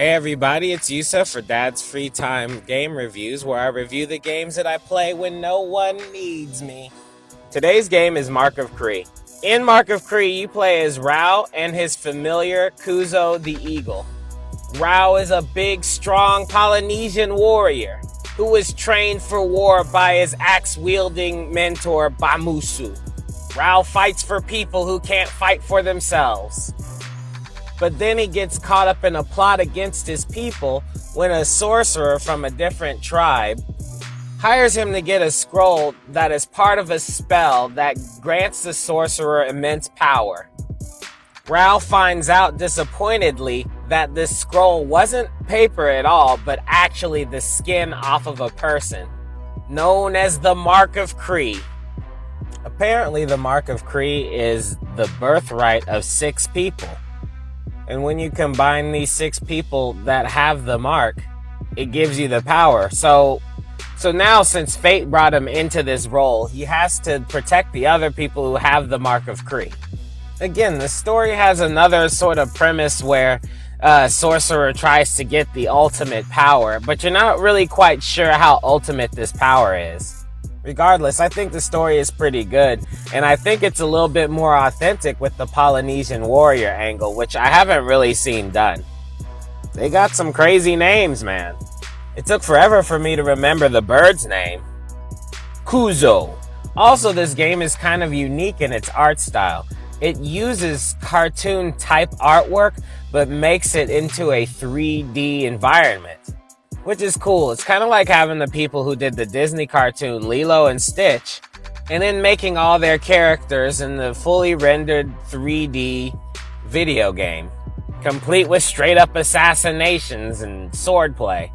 Hey everybody, it's Yusuf for Dad's Free Time Game Reviews, where I review the games that I play when no one needs me. Today's game is Mark of Cree. In Mark of Cree, you play as Rao and his familiar Kuzo the Eagle. Rao is a big, strong Polynesian warrior who was trained for war by his axe-wielding mentor Bamusu. Rao fights for people who can't fight for themselves. But then he gets caught up in a plot against his people when a sorcerer from a different tribe hires him to get a scroll that is part of a spell that grants the sorcerer immense power. Rao finds out disappointedly that this scroll wasn't paper at all, but actually the skin off of a person, known as the Mark of Cree. Apparently, the Mark of Cree is the birthright of 6 people. And when you combine these 6 people that have the mark, it gives you the power. So now, since fate brought him into this role, he has to protect the other people who have the Mark of Cree. Again, the story has another sort of premise where a sorcerer tries to get the ultimate power, but you're not really quite sure how ultimate this power is. Regardless, I think the story is pretty good, and I think it's a little bit more authentic with the Polynesian warrior angle, which I haven't really seen done. They got some crazy names, man. It took forever for me to remember the bird's name. Kuzo. Also, this game is kind of unique in its art style. It uses cartoon type artwork, but makes it into a 3D environment, which is cool. It's kind of like having the people who did the Disney cartoon Lilo and Stitch, and then making all their characters in the fully rendered 3D video game, complete with straight up assassinations and swordplay.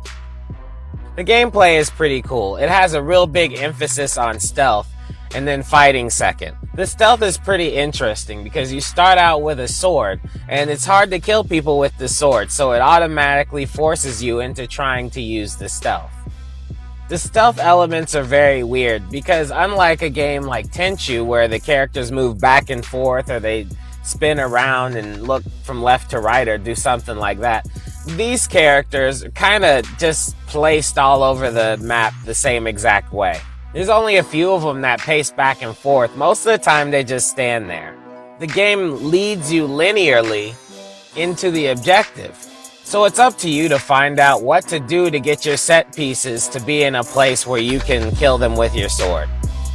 The gameplay is pretty cool. It has a real big emphasis on stealth, and then fighting second. The stealth is pretty interesting because you start out with a sword, and it's hard to kill people with the sword, so it automatically forces you into trying to use the stealth. The stealth elements are very weird because unlike a game like Tenchu where the characters move back and forth or they spin around and look from left to right or do something like that, these characters are kind of just placed all over the map the same exact way. There's only a few of them that pace back and forth. Most of the time, they just stand there. The game leads you linearly into the objective. So it's up to you to find out what to do to get your set pieces to be in a place where you can kill them with your sword.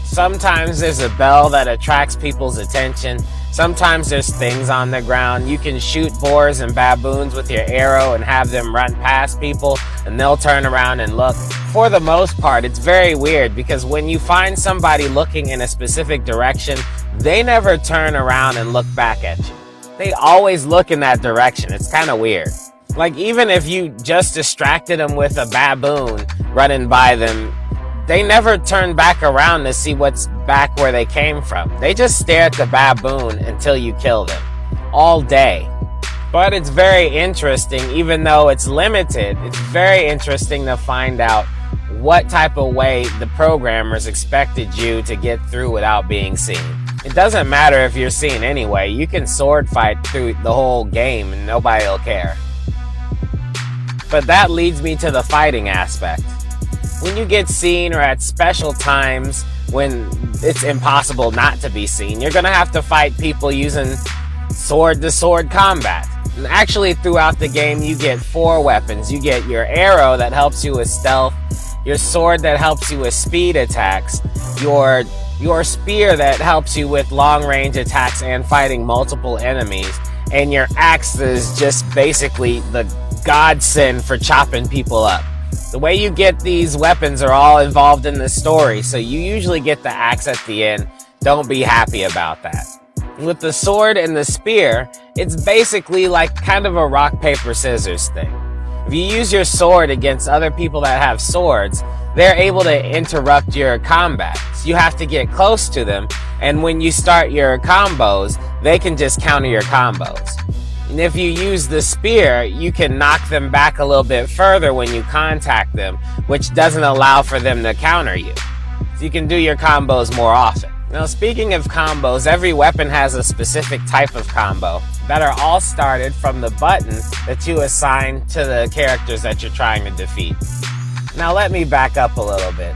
Sometimes there's a bell that attracts people's attention. Sometimes there's things on the ground. You can shoot boars and baboons with your arrow and have them run past people, and they'll turn around and look. For the most part, it's very weird because when you find somebody looking in a specific direction, they never turn around and look back at you. They always look in that direction. It's kind of weird. Like, even if you just distracted them with a baboon running by them, they never turn back around to see what's back where they came from. They just stare at the baboon until you kill them. All day. But it's very interesting, even though it's limited, it's very interesting to find out what type of way the programmers expected you to get through without being seen. It doesn't matter if you're seen anyway. You can sword fight through the whole game and nobody will care. But that leads me to the fighting aspect. When you get seen or at special times when it's impossible not to be seen, you're going to have to fight people using sword-to-sword combat. And actually, throughout the game, you get 4 weapons. You get your arrow that helps you with stealth, your sword that helps you with speed attacks, your spear that helps you with long-range attacks and fighting multiple enemies, and your axe is just basically the godsend for chopping people up. The way you get these weapons are all involved in the story, so you usually get the axe at the end. Don't be happy about that. With the sword and the spear, it's basically like kind of a rock, paper, scissors thing. If you use your sword against other people that have swords, they're able to interrupt your combat. So you have to get close to them, and when you start your combos, they can just counter your combos. And if you use the spear, you can knock them back a little bit further when you contact them, which doesn't allow for them to counter you. So you can do your combos more often. Now, speaking of combos, every weapon has a specific type of combo. that are all started from the button that you assign to the characters that you're trying to defeat. Now let me back up a little bit.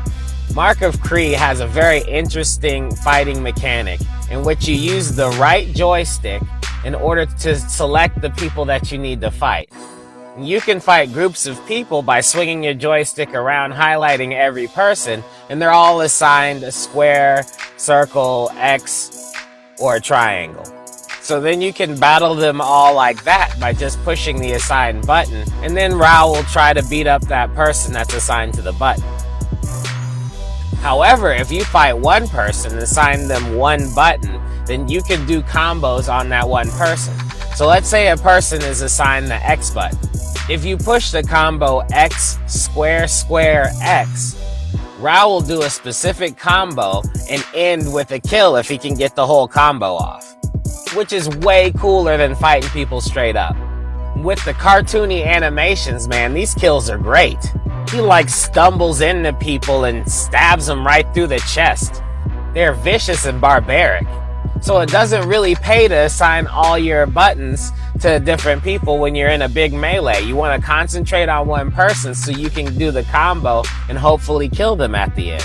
Mark of Kree has a very interesting fighting mechanic in which you use the right joystick in order to select the people that you need to fight. You can fight groups of people by swinging your joystick around, highlighting every person, and they're all assigned a square, circle, X, or a triangle. So then you can battle them all like that by just pushing the assigned button, and then Rao will try to beat up that person that's assigned to the button. However, if you fight one person and assign them one button, then you can do combos on that one person. So let's say a person is assigned the X button. If you push the combo X square square X, Rao will do a specific combo and end with a kill if he can get the whole combo off, which is way cooler than fighting people straight up. With the cartoony animations, man, these kills are great. He like stumbles into people and stabs them right through the chest. They're vicious and barbaric. So it doesn't really pay to assign all your buttons to different people when you're in a big melee. You want to concentrate on one person so you can do the combo and hopefully kill them at the end.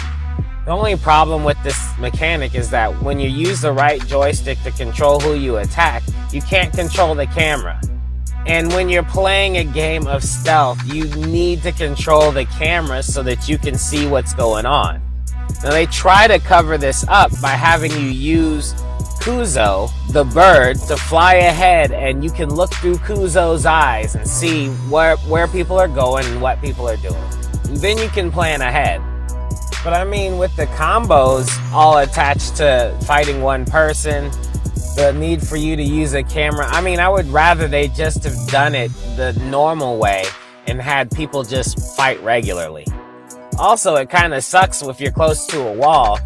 The only problem with this mechanic is that when you use the right joystick to control who you attack, you can't control the camera. And when you're playing a game of stealth, you need to control the camera so that you can see what's going on. Now they try to cover this up by having you use Kuzo, the bird, to fly ahead, and you can look through Kuzo's eyes and see where people are going and what people are doing. And then you can plan ahead. But I mean, with the combos all attached to fighting one person, the need for you to use a camera, I mean, I would rather they just have done it the normal way and had people just fight regularly. Also, it kind of sucks if you're close to a wall.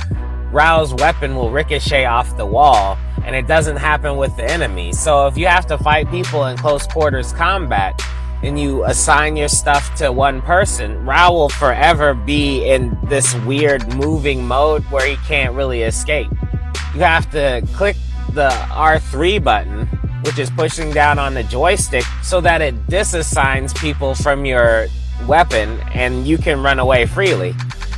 Rao's weapon will ricochet off the wall, and it doesn't happen with the enemy. So if you have to fight people in close quarters combat and you assign your stuff to one person, Rao will forever be in this weird moving mode where he can't really escape. You have to click the R3 button, which is pushing down on the joystick, so that it disassigns people from your weapon and you can run away freely.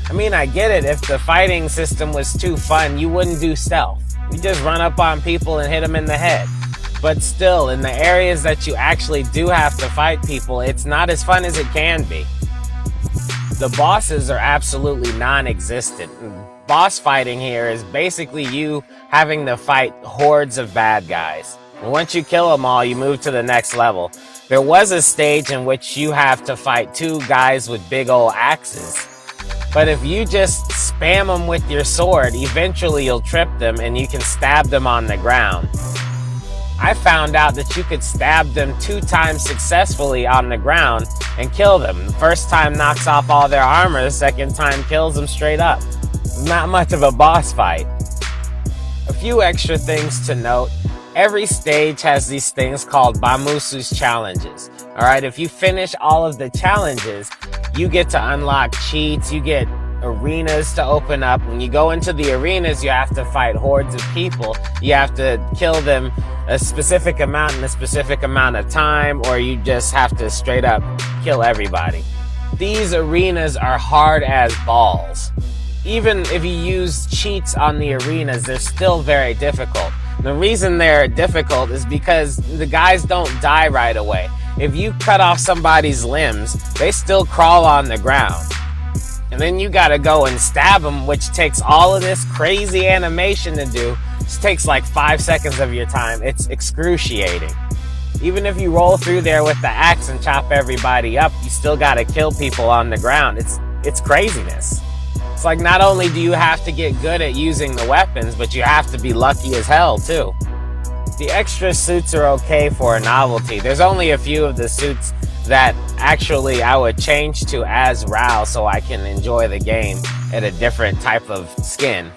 I mean, I get it. If the fighting system was too fun, you wouldn't do stealth. You just run up on people and hit them in the head. But still, in the areas that you actually do have to fight people, it's not as fun as it can be. The bosses are absolutely non-existent. Boss fighting here is basically you having to fight hordes of bad guys. And once you kill them all, you move to the next level. There was a stage in which you have to fight two guys with big old axes. But if you just spam them with your sword, eventually you'll trip them and you can stab them on the ground. I found out that you could stab them 2 times successfully on the ground and kill them. The first time knocks off all their armor, the second time kills them straight up. Not much of a boss fight. A few extra things to note. Every stage has these things called Bamusu's challenges. Alright, if you finish all of the challenges, you get to unlock cheats, you get arenas to open up. When you go into the arenas, you have to fight hordes of people. You have to kill them a specific amount in a specific amount of time, or you just have to straight up kill everybody. These arenas are hard as balls. Even if you use cheats on the arenas, they're still very difficult. The reason they're difficult is because the guys don't die right away. If you cut off somebody's limbs, they still crawl on the ground. And then you gotta go and stab them, which takes all of this crazy animation to do. It takes like 5 seconds of your time. It's excruciating. Even if you roll through there with the axe and chop everybody up, you still gotta kill people on the ground. It's craziness. It's like not only do you have to get good at using the weapons, but you have to be lucky as hell too. The extra suits are okay for a novelty. There's only a few of the suits that actually I would change to as Rao so I can enjoy the game at a different type of skin.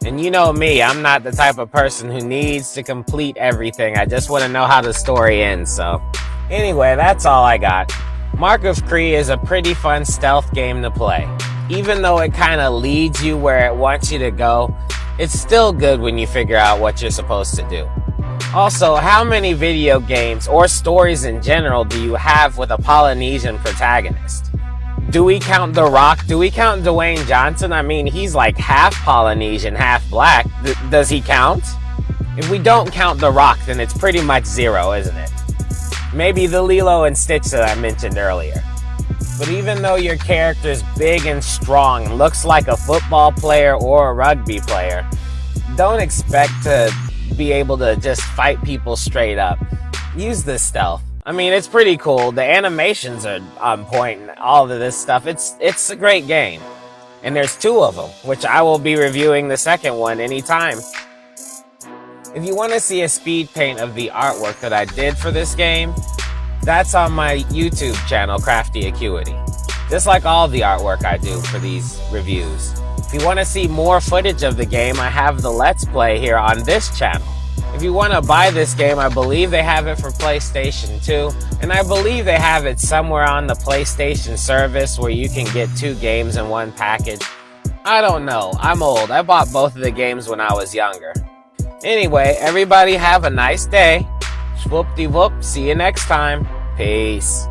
And you know me, I'm not the type of person who needs to complete everything. I just want to know how the story ends. So anyway, that's all I got. Mark of Kree is a pretty fun stealth game to play. Even though it kind of leads you where it wants you to go, it's still good when you figure out what you're supposed to do. Also, how many video games or stories in general do you have with a Polynesian protagonist? Do we count The Rock? Do we count Dwayne Johnson? I mean, he's like half Polynesian, half black. Does he count? If we don't count The Rock, then it's pretty much zero, isn't it? Maybe the Lilo and Stitch that I mentioned earlier. But even though your character's big and strong, looks like a football player or a rugby player, don't expect to be able to just fight people straight up. Use the stealth. I mean, it's pretty cool. The animations are on point and all of this stuff. It's a great game. And there's 2 of them, which I will be reviewing the second one anytime. If you want to see a speed paint of the artwork that I did for this game, that's on my YouTube channel, Crafty Acuity. Just like all the artwork I do for these reviews. If you want to see more footage of the game, I have the Let's Play here on this channel. If you want to buy this game, I believe they have it for PlayStation 2, and I believe they have it somewhere on the PlayStation service where you can get 2 games in one package. I don't know. I'm old. I bought both of the games when I was younger. Anyway, everybody have a nice day. Swoop-de-whoop. See you next time. Peace.